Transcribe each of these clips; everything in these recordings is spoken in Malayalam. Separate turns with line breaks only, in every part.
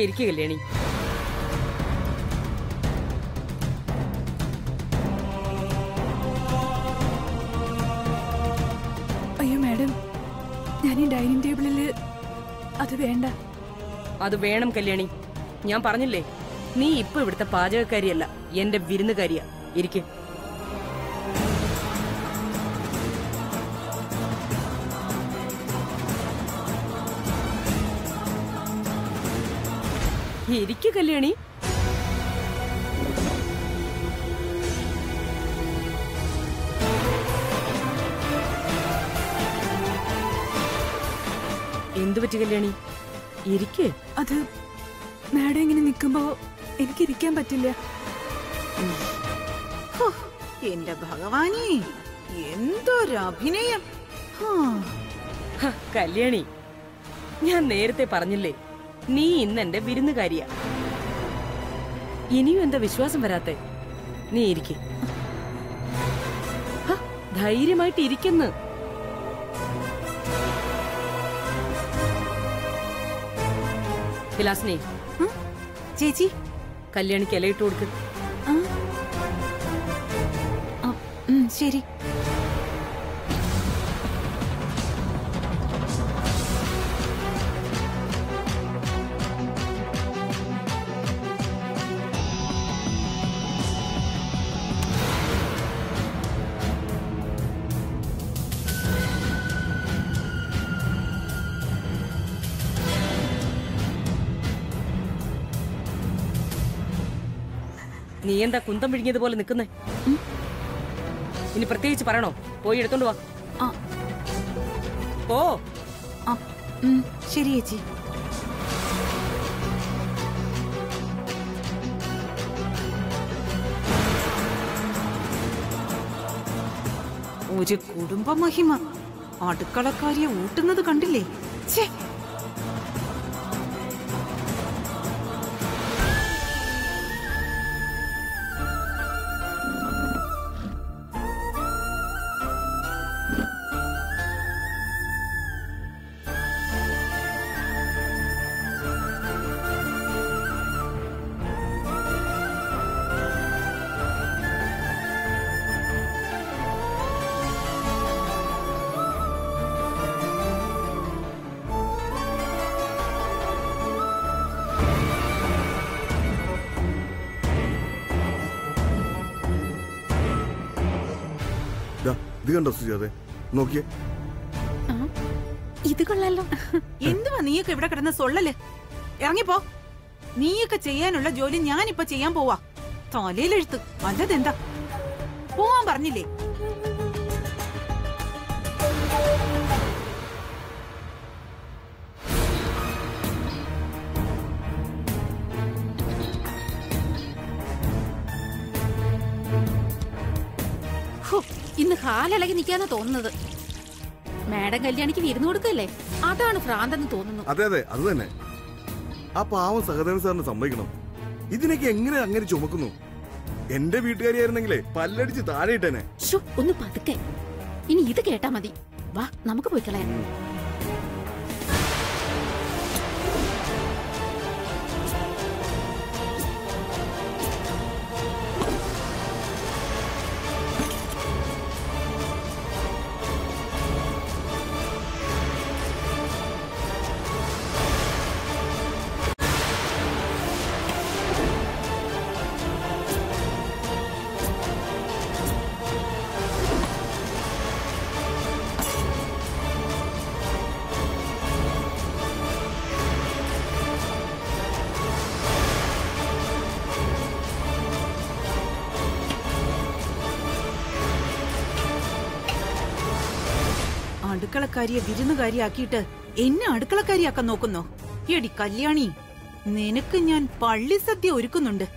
ഇരിക്കു കല്യാണി.
അയ്യോ മാഡം, ഞാൻ ഈ ഡൈനിങ് ടേബിളില് അത് വേണ്ട.
അത് വേണം കല്യാണി. ഞാൻ പറഞ്ഞില്ലേ, നീ ഇപ്പൊ ഇവിടുത്തെ പാചകക്കാരിയല്ല, എന്റെ വിരുന്നുകാരിയാ. ഇരിക്ക്. ഇരിക്കു കല്യാണി. എന്തു പറ്റി കല്യാണി? ഇരിക്കേ.
അത് മാഡം ഇങ്ങനെ നിൽക്കുമ്പോ എനിക്കിരിക്കാൻ പറ്റില്ല.
എന്റെ ഭഗവാനേ, എന്തൊരഭിനയം!
കല്യാണി, ഞാൻ നേരത്തെ പറഞ്ഞില്ലേ, നീ ഇന്ന് എന്റെ വിരുന്നുകാരിയാ. ഇനിയും എന്താ വിശ്വാസം വരാത്തെ? നീ ഇരിക്കേ. ധൈര്യമായിട്ട് ഇരിക്കുന്നു. വിലാസിനെ,
ചേച്ചി
കല്യാണിക്ക് ഇലയിട്ട് കൊടുക്ക്.
ശരി.
നീ എന്താ കുന്തം വിഴുങ്ങിയതുപോലെ നിൽക്കുന്നേ? ഇനി പ്രത്യേകിച്ച് പറയണോ? പോയി എടുത്തോണ്ട് വാ. പോ.
ശരി ചേച്ചി. ഒരു കുടുംബ മഹിമ അടുക്കളക്കാരിയെ ഊട്ടുന്നത് കണ്ടില്ലേ? ഛേ,
ഇത് കണ്ടോ സുജാതെ? നോക്കിയേ,
ഇത് കൊള്ളാലോ. എന്തുവാ നീയൊക്കെ ഇവിടെ കിടന്ന് സൊള്ളല്? ഇറങ്ങിപ്പോ. നീയൊക്കെ ചെയ്യാനുള്ള ജോലി ഞാനിപ്പൊ ചെയ്യാൻ പോവാ. തലയിലെഴുത്ത് അല്ലതെന്താ? പോവാൻ പറഞ്ഞില്ലേ?
ഇന്ന് കാലിളകി നിൽക്കാന്നാ തോന്നുന്നത്. മാഡം കല്യാണിക്ക് വിരുന്ന് കൊടുക്കല്ലേ, അതാണ് ഭ്രാന്തെന്ന് തോന്നുന്നു.
അതെ അതെ, അത് തന്നെ. ആ പാവം സഹദേവൻ സാറിന് സമ്മതിക്കണം. ഇതിനൊക്കെ എങ്ങനെ അങ്ങനെ ചുമക്കുന്നു? എന്റെ വീട്ടുകാരിയായിരുന്നെങ്കിലേ പല്ലടിച്ച് താഴെ ഇട്ടേനെ.
ഒന്ന് പതുക്കെ. ഇനി ഇത് കേട്ടാ മതി. വാ, നമുക്ക് പോയി കളയാം.
അടുക്കളക്കാരിയെ വിരുന്നുകാരിയാക്കിയിട്ട് എന്നെ അടുക്കളക്കാരിയാക്കാൻ നോക്കുന്നോ? എടി കല്യാണി, നിനക്ക് ഞാൻ പള്ളി സദ്യ ഒരുക്കുന്നുണ്ട്.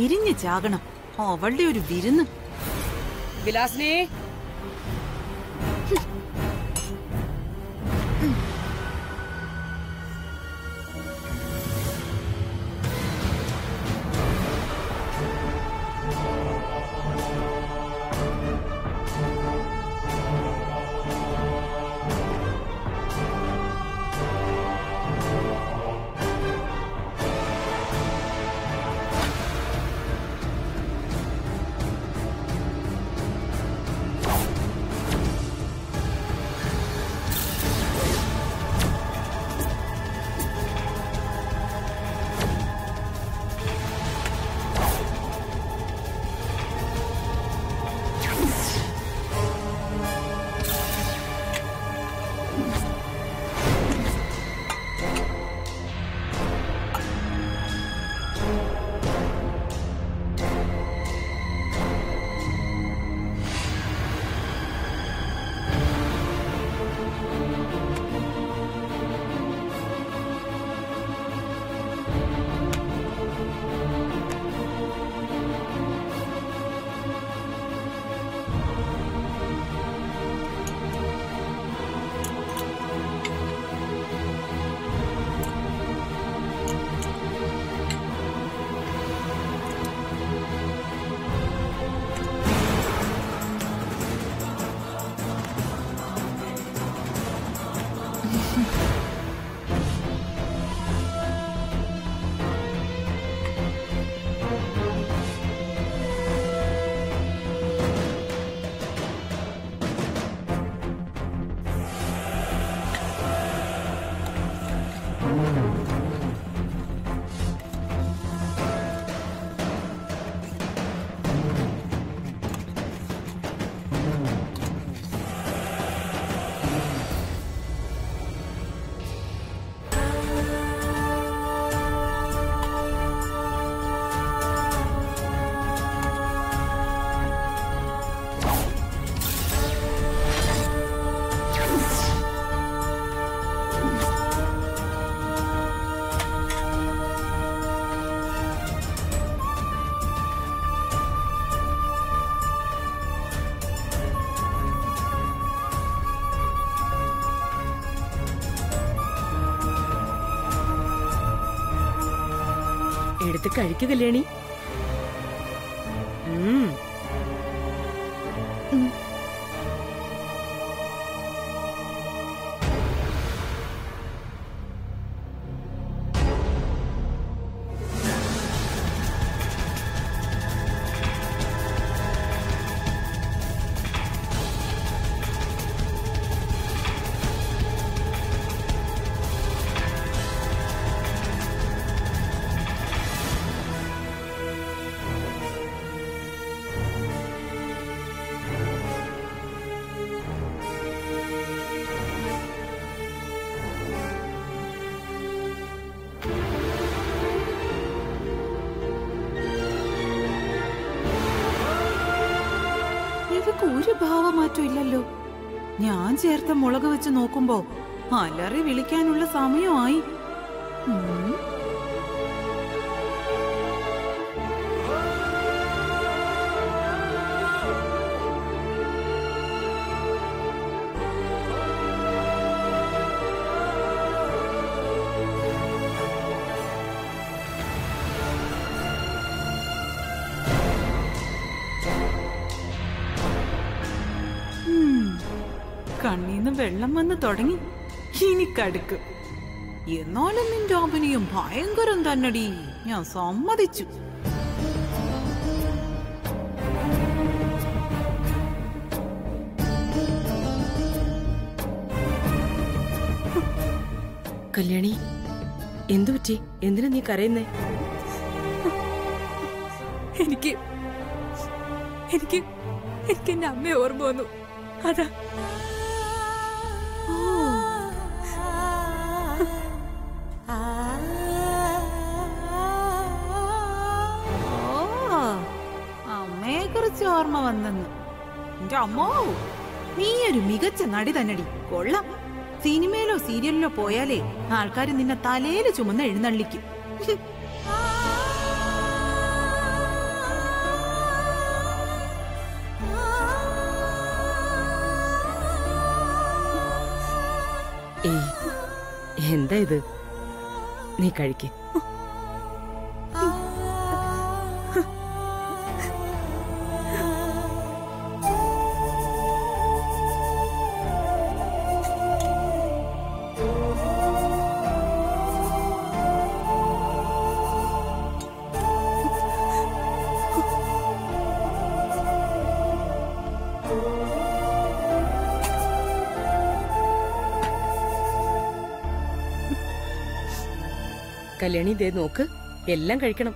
എരിഞ്ഞു ചാകണം. അവളുടെ ഒരു വിരുന്ന്.
വിലാസിനെ, എടുത്ത് കഴിക്കു കല്യാണി.
ഒരു ഭാവമാറ്റം ഇല്ലല്ലോ. ഞാൻ ചേർത്ത മുളക് വെച്ച് നോക്കുമ്പോ അലറി വിളിക്കാനുള്ള സമയമായി. കണ്ണീന്ന് വെള്ളം വന്ന് തുടങ്ങി. ഇനി കടുക്ക്. എന്നാലും നിന്റെ അഭിനയം ഭയങ്കരം തന്നടി. ഞാൻ സമ്മതിച്ചു.
കല്യാണി, എന്തു പറ്റി? എന്തിനാ നീ കരയുന്നേ?
എനിക്ക് എനിക്ക് എനിക്ക് എന്റെ അമ്മയെ ഓർമ്മ വന്നു. അതാ.
അമ്മയെ കുറിച്ച് ഓർമ്മ വന്നെന്ന്. എന്റെ അമ്മോ, നീ ഒരു മികച്ച നടി തന്നടി. കൊള്ളാം. സിനിമയിലോ സീരിയലിലോ പോയാലേ ആൾക്കാര് നിന്നെ തലയില് ചുമന്ന് എഴുന്നള്ളിക്കും.
ഏയ്, എന്താ ഇത്? നീ കഴിക്ക്. കല്യാണി ദേ നോക്ക്, എല്ലാം കഴിക്കണം.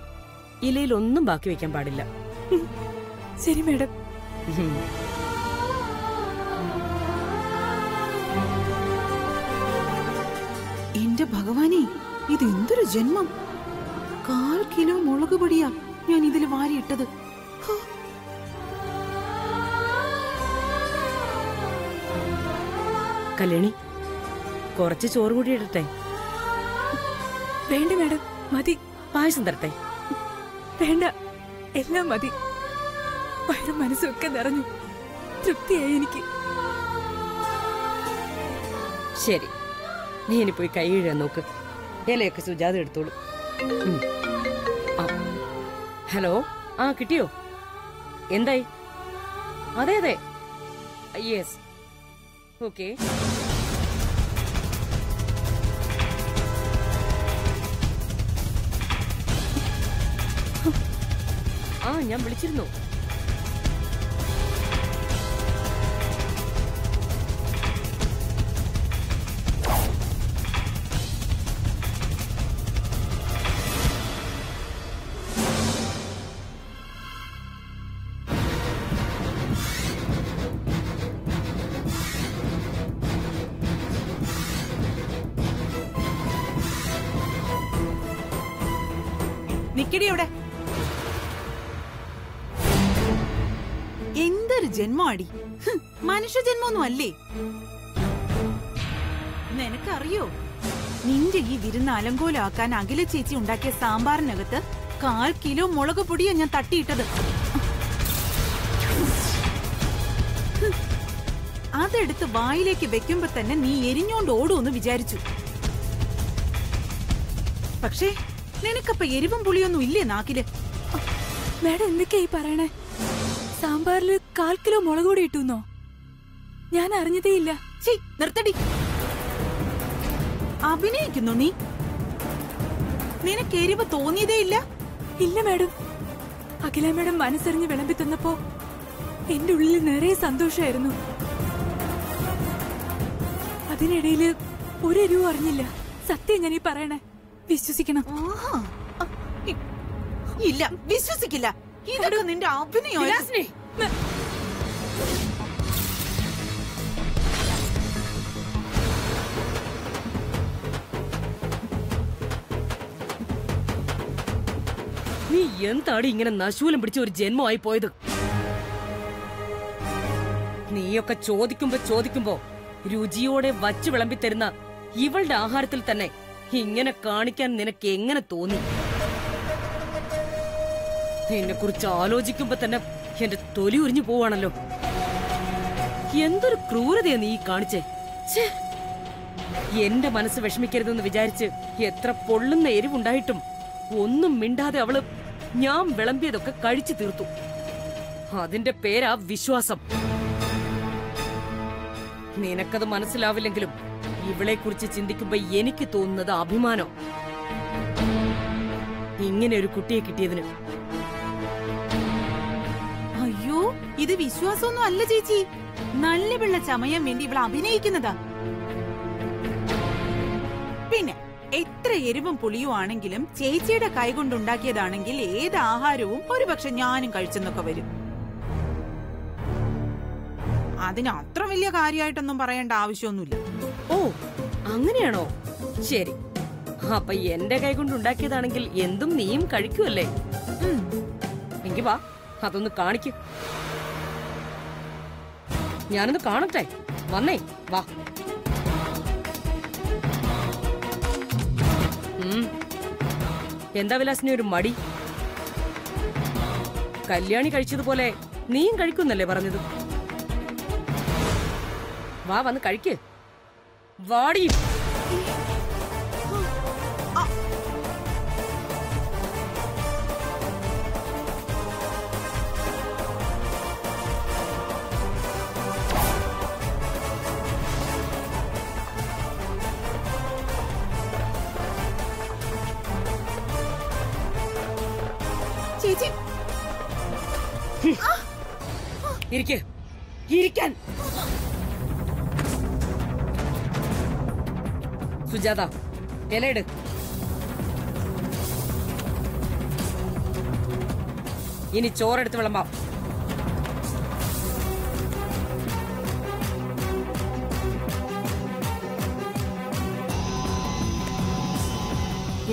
ഇലയിൽ ഒന്നും ബാക്കി വെക്കാൻ പാടില്ല.
ശരി മാഡം.
എന്റെ ഭഗവാനെ, ഇതെന്തൊരു ജന്മം! 1/4 കിലോ മുളക് പൊടിയാ ഞാൻ ഇതിൽ വാരിയിട്ടത്.
കല്യാണി, കുറച്ച് ചോറ് കൂടി ഇടട്ടെ?
വേണ്ട മാഡം, മതി.
പായസം തരട്ടെ?
വേണ്ട, എല്ലാം മതി. വയറും മനസ്സും ഒക്കെ നിറഞ്ഞു, തൃപ്തിയായി എനിക്ക്.
ശരി, നീ ഇനി പോയി കൈ കഴുകാൻ നോക്ക്. ഇലയൊക്കെ സുജാത എടുത്തോളൂ. ഹലോ, ആ കിട്ടിയോ? എന്തായി? അതെ അതെ, യെസ്, ഓക്കെ. ആ, ഞാൻ വിളിച്ചിരുന്നു.
നിക്കടി അവിടെ. എന്തൊരു ജന്മമാടി! മനുഷ്യ ജന്മൊന്നും അല്ലേ? നിനക്കറിയോ, നിന്റെ ഈ വിരുന്ന് അലങ്കോലാക്കാൻ അഖില ചേച്ചി ഉണ്ടാക്കിയ സാമ്പാറിനകത്ത് 1/4 കിലോ മുളക് പൊടിയാ ഞാൻ തട്ടിയിട്ടത്. അതെടുത്ത് വായിലേക്ക് വെക്കുമ്പോ തന്നെ നീ എരിഞ്ഞോണ്ട് ഓടുമെന്ന് വിചാരിച്ചു. പക്ഷേ നിനക്കപ്പ എരിവും പുളിയൊന്നും ഇല്ലേ നാക്കില്?
മാഡം എന്തൊക്കെയാ ഈ പറയണേ? സാമ്പാറില് 1/4 കിലോ മുളക് പൊടി ഇട്ടുന്നോ? ഞാൻ അറിഞ്ഞതേ ഇല്ല.
നിർത്തടി. അഭിനയിക്കുന്നു നീ? നിനക്ക് എരിവ് തോന്നിയതേ ഇല്ല?
ഇല്ല മാഡം. അഖില മാഡം മനസ്സറിഞ്ഞ് വിളമ്പി തന്നപ്പോ എന്റെ ഉള്ളിൽ നിറയെ സന്തോഷമായിരുന്നു. അതിനിടയില് ഒരു എരിവും അറിഞ്ഞില്ല. സത്യം ഞാൻ ഈ പറയണേ, വിശ്വസിക്കണം.
ഇല്ല, വിശ്വസിക്കില്ല. ഇതൊക്കെ നിന്റെ അഭിനയം.
നീ എന്താടി ഇങ്ങനെ നശൂലം പിടിച്ച ഒരു ജന്മമായി പോയത്? നീയൊക്കെ ചോദിക്കുമ്പോ രുചിയോടെ വച്ചു വിളമ്പി തരുന്ന ഇവളുടെ ആഹാരത്തിൽ തന്നെ ഇങ്ങനെ കാണിക്കാൻ നിനക്ക് എങ്ങനെ തോന്നി? നിന്നെ കുറിച്ച് ആലോചിക്കുമ്പോ തന്നെ എന്റെ തൊലി ഉരിഞ്ഞു പോവാണല്ലോ. എന്തൊരു ക്രൂരതയാ നീ കാണിച്ചേ. എന്റെ മനസ്സ് വിഷമിക്കരുതെന്ന് വിചാരിച്ച് എത്ര പൊള്ളുന്ന എരിവുണ്ടായിട്ടും ഒന്നും മിണ്ടാതെ അവള് ഞാൻ വിളമ്പിയതൊക്കെ കഴിച്ചു തീർത്തു. അതിന്റെ പേരാ വിശ്വാസം. നിനക്കത് മനസ്സിലാവില്ലെങ്കിലും ഇവളെ കുറിച്ച് ചിന്തിക്കുമ്പോ എനിക്ക് തോന്നുന്നത് അഭിമാനം. ഇങ്ങനെ ഒരു കുട്ടിയെ കിട്ടിയതിന്.
അയ്യോ, ഇത് വിശ്വാസമൊന്നും അല്ല ചേച്ചി. നല്ല പിള്ള ചമയാൻ വേണ്ടി ഇവൾ അഭിനയിക്കുന്നതാ. പിന്നെ എത്ര എരിവും പുളിയും ആണെങ്കിലും ചേച്ചിയുടെ കൈ കൊണ്ടുണ്ടാക്കിയതാണെങ്കിൽ ഏത് ആഹാരവും ഒരുപക്ഷെ ഞാനും കഴിച്ചെന്നൊക്കെ വരും. അതിന് അത്ര വലിയ കാര്യമായിട്ടൊന്നും പറയേണ്ട ആവശ്യമൊന്നുമില്ല.
ഓ, അങ്ങനെയാണോ? ശരി, അപ്പൊ എന്റെ കൈ കൊണ്ടുണ്ടാക്കിയതാണെങ്കിൽ എന്തും നീയും കഴിക്കുമല്ലേ? എങ്കി വാ, അതൊന്ന് കാണിക്ക്. ഞാനൊന്ന് കാണട്ടെ. വന്നേ, വാ. എന്താ വിലാസിന് ഒരു മടി? കല്യാണി കഴിച്ചതുപോലെ നീയും കഴിക്കുന്നല്ലേ പറഞ്ഞത്? വാ, വന്ന് കഴിക്ക്. വാടി.
ചേച്ചി
ഇരിക്ക്, ഇരിക്കാൻ. സുജാത, ഇലയിട്. ഇനി ചോറെടുത്ത് വിളമ്പാം.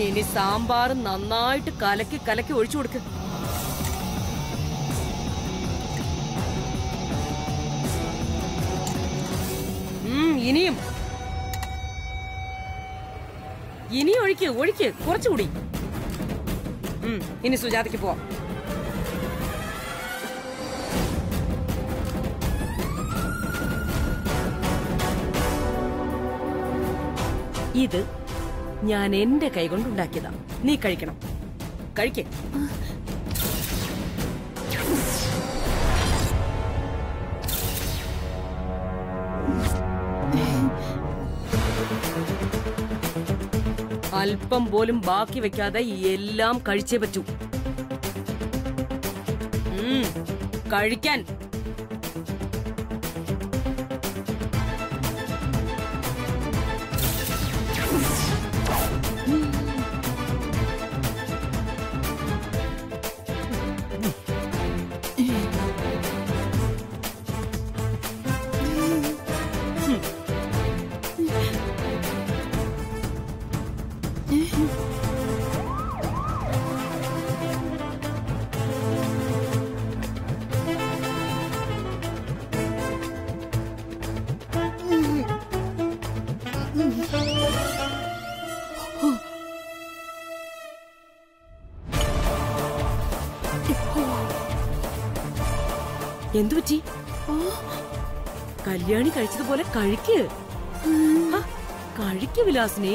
ഇനി സാമ്പാർ നന്നായിട്ട് കലക്കി കലക്കി ഒഴിച്ചു കൊടുക്ക്. ഇനിയും ഇനി ഒഴിക്ക്, ഒഴിക്ക്, കുറച്ചുകൂടി. ഇനി സുജാതയ്ക്ക് പോവാം. ഇത് ഞാൻ എന്റെ കൈകൊണ്ടുണ്ടാക്കിയതാ. നീ കഴിക്കണം. കഴിക്കേ. അല്പം പോലും ബാക്കി വെക്കാതെ എല്ലാം കഴിച്ചേ പറ്റൂ. കഴിക്കാൻ. എന്തു പറ്റി? കല്യാണി കഴിച്ചതുപോലെ കഴിക്ക്. കഴിക്ക് വിലാസിനെ.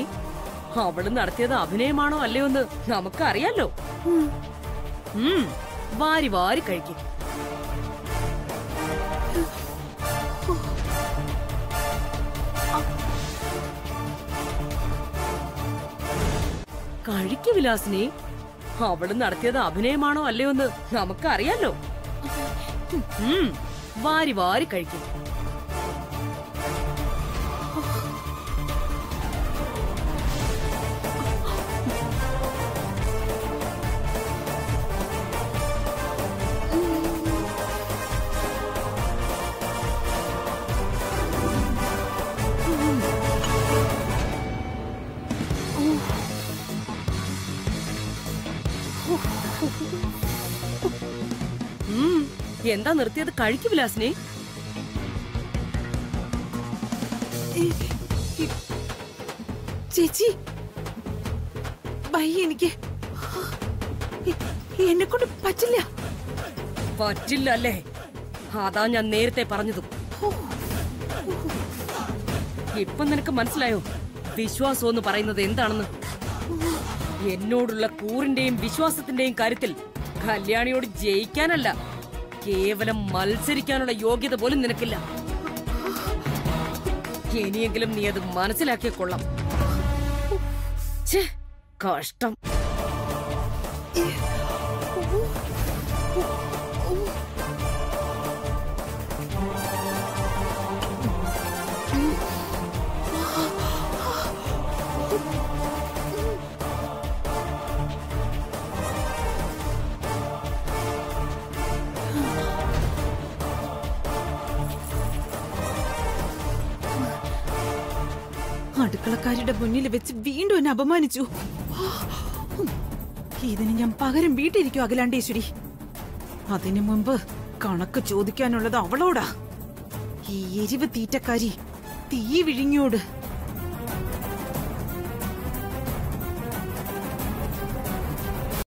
അവള് നടത്തിയത് അഭിനയമാണോ അല്ലയോ എന്ന് നമുക്കറിയാലോ. വാരി വാരി കഴിക്ക്. കഴിക്ക് വിലാസിനെ. അവള് നടത്തിയത് അഭിനയമാണോ അല്ലയോ എന്ന് നമുക്കറിയാലോ. വാരി വാരി കഴിക്കും. എന്താ നിർത്തിയത്? കഴിക്കു വിലാസിനെ.
ചേച്ചി വയ്യ, എനിക്ക് എന്നെ കൊണ്ട് പറ്റില്ല.
പറ്റില്ല അല്ലേ? അതാ ഞാൻ നേരത്തെ പറഞ്ഞതും. ഇപ്പൊ നിനക്ക് മനസ്സിലായോ വിശ്വാസം എന്ന് പറയുന്നത് എന്താണെന്ന്? എന്നോടുള്ള കൂറിന്റെയും വിശ്വാസത്തിന്റെയും കാര്യത്തിൽ കല്യാണിയോട് ജയിക്കാനല്ല, കേവലം മത്സരിക്കാനുള്ള യോഗ്യത പോലും നിനക്കില്ല. ഇനിയെങ്കിലും നീ അത് മനസ്സിലാക്കിയ കൊള്ളാം. കഷ്ടം.
അടുക്കളക്കാരുടെ മുന്നിൽ വെച്ച് വീണ്ടും എന്നെ അപമാനിച്ചു. ഇതിന് ഞാൻ പകരം വീട്ടിരിക്കും അഖിലാണ്ടേശ്വരി. അതിനു മുമ്പ് കണക്ക് ചോദിക്കാനുള്ളത് അവളോടാ. ഈ എരിവ് തീറ്റക്കാരി തീ വിഴിഞ്ഞോട്.